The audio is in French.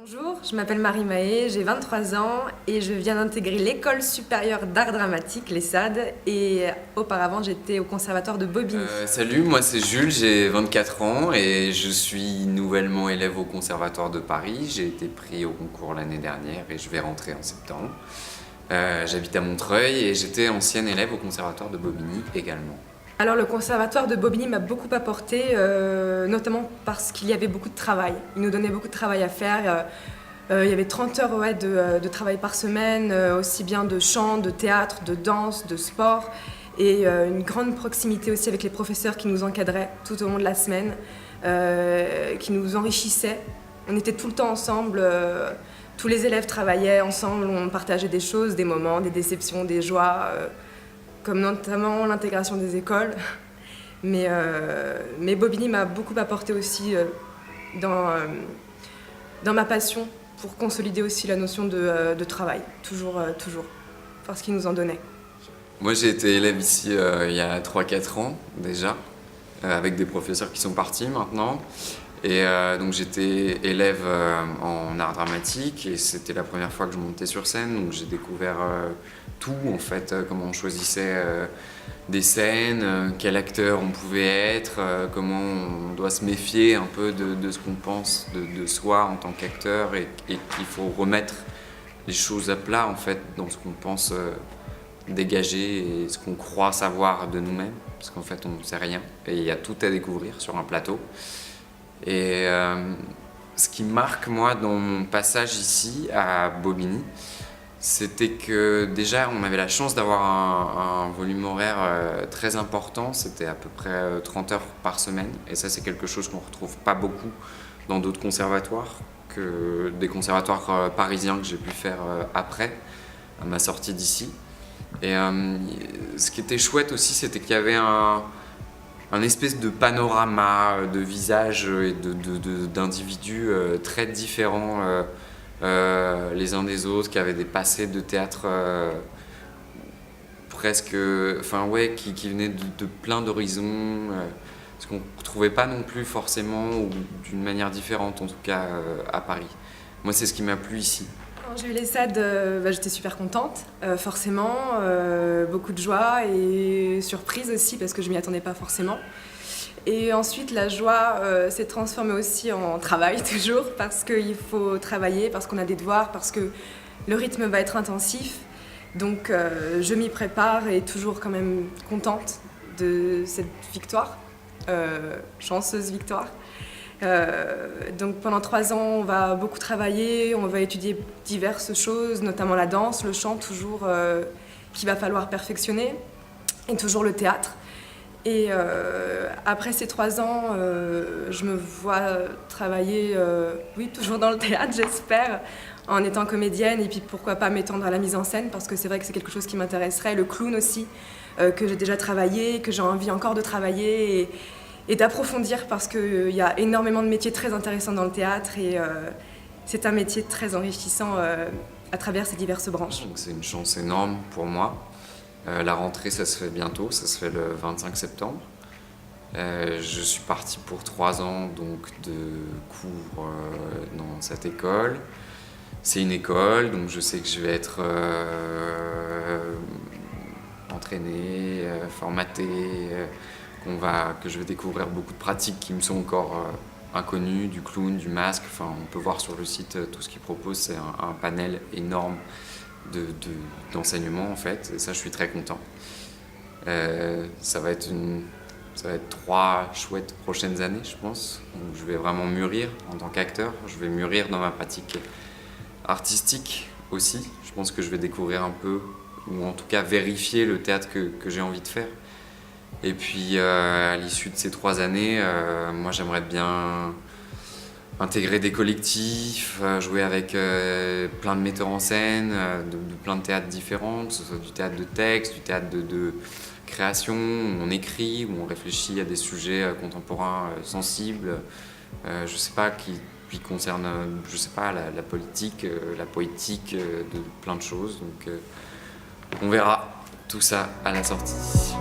Bonjour, je m'appelle Marie Mahé, j'ai 23 ans et je viens d'intégrer l'école supérieure d'art dramatique, l'ESSAD, et auparavant j'étais au conservatoire de Bobigny. Salut, moi c'est Jules, j'ai 24 ans et je suis nouvellement élève au conservatoire de Paris. J'ai été pris au concours l'année dernière et je vais rentrer en septembre. J'habite à Montreuil et j'étais ancienne élève au conservatoire de Bobigny également. Alors le conservatoire de Bobigny m'a beaucoup apporté, notamment parce qu'il y avait beaucoup de travail. Il nous donnait beaucoup de travail à faire. Il y avait 30 heures de travail par semaine, aussi bien de chant, de théâtre, de danse, de sport, et une grande proximité aussi avec les professeurs qui nous encadraient tout au long de la semaine, qui nous enrichissaient. On était tout le temps ensemble, tous les élèves travaillaient ensemble, on partageait des choses, des moments, des déceptions, des joies, comme notamment l'intégration des écoles. Mais Bobigny m'a beaucoup apporté aussi dans ma passion pour consolider aussi la notion de travail, toujours, parce qu'il nous en donnait. Moi j'ai été élève ici il y a 3-4 ans déjà, avec des professeurs qui sont partis maintenant. Et donc j'étais élève en art dramatique et c'était la première fois que je montais sur scène, donc j'ai découvert tout en fait, comment on choisissait des scènes, quel acteur on pouvait être, comment on doit se méfier un peu de ce qu'on pense de soi en tant qu'acteur et qu'il faut remettre les choses à plat en fait dans ce qu'on pense dégager et ce qu'on croit savoir de nous-mêmes, parce qu'en fait on ne sait rien et il y a tout à découvrir sur un plateau. Et ce qui marque moi dans mon passage ici à Bobigny, c'était que déjà on avait la chance d'avoir un volume horaire très important, c'était à peu près 30 heures par semaine, et ça c'est quelque chose qu'on ne retrouve pas beaucoup dans d'autres conservatoires, que des conservatoires parisiens que j'ai pu faire après, à ma sortie d'ici. Et ce qui était chouette aussi, c'était qu'il y avait un espèce de panorama de visages et d'individus très différents les uns des autres, qui avaient des passés de théâtre presque, enfin ouais, qui venaient de plein d'horizons, ce qu'on ne trouvait pas non plus forcément, ou d'une manière différente en tout cas à Paris. Moi c'est ce qui m'a plu ici. Quand j'ai eu l'ESSAD, j'étais super contente, forcément, beaucoup de joie et surprise aussi parce que je m'y attendais pas forcément. Et ensuite la joie s'est transformée aussi en travail toujours, parce qu'il faut travailler, parce qu'on a des devoirs, parce que le rythme va être intensif. Donc je m'y prépare et toujours quand même contente de cette victoire, chanceuse victoire. Donc pendant 3 ans, on va beaucoup travailler, on va étudier diverses choses, notamment la danse, le chant toujours, qu'il va falloir perfectionner, et toujours le théâtre. Et après ces 3 ans, je me vois travailler, oui, toujours dans le théâtre, j'espère, en étant comédienne, et puis pourquoi pas m'étendre à la mise en scène, parce que c'est vrai que c'est quelque chose qui m'intéresserait, le clown aussi, que j'ai déjà travaillé, que j'ai envie encore de travailler, et d'approfondir, parce qu'il y a énormément de métiers très intéressants dans le théâtre, et c'est un métier très enrichissant à travers ces diverses branches. Donc c'est une chance énorme pour moi. La rentrée, ça se fait bientôt, ça se fait le 25 septembre. Je suis parti pour 3 ans donc, de cours dans cette école. C'est une école, donc je sais que je vais être entraîné, formaté, que je vais découvrir beaucoup de pratiques qui me sont encore inconnues, du clown, du masque. Enfin, on peut voir sur le site tout ce qu'ils proposent, c'est un panel énorme d'enseignement en fait, et ça je suis très content. Ça va être 3 chouettes prochaines années je pense, où je vais vraiment mûrir en tant qu'acteur, je vais mûrir dans ma pratique artistique aussi, je pense que je vais découvrir un peu, ou en tout cas vérifier le théâtre que j'ai envie de faire. Et puis à l'issue de ces 3 années, moi j'aimerais bien intégrer des collectifs, jouer avec plein de metteurs en scène, de plein de théâtres différents, que ce soit du théâtre de texte, du théâtre de création, où on écrit, où on réfléchit à des sujets contemporains sensibles, je sais pas, qui concernent, je sais pas, la politique, la poétique, de plein de choses. Donc on verra tout ça à la sortie.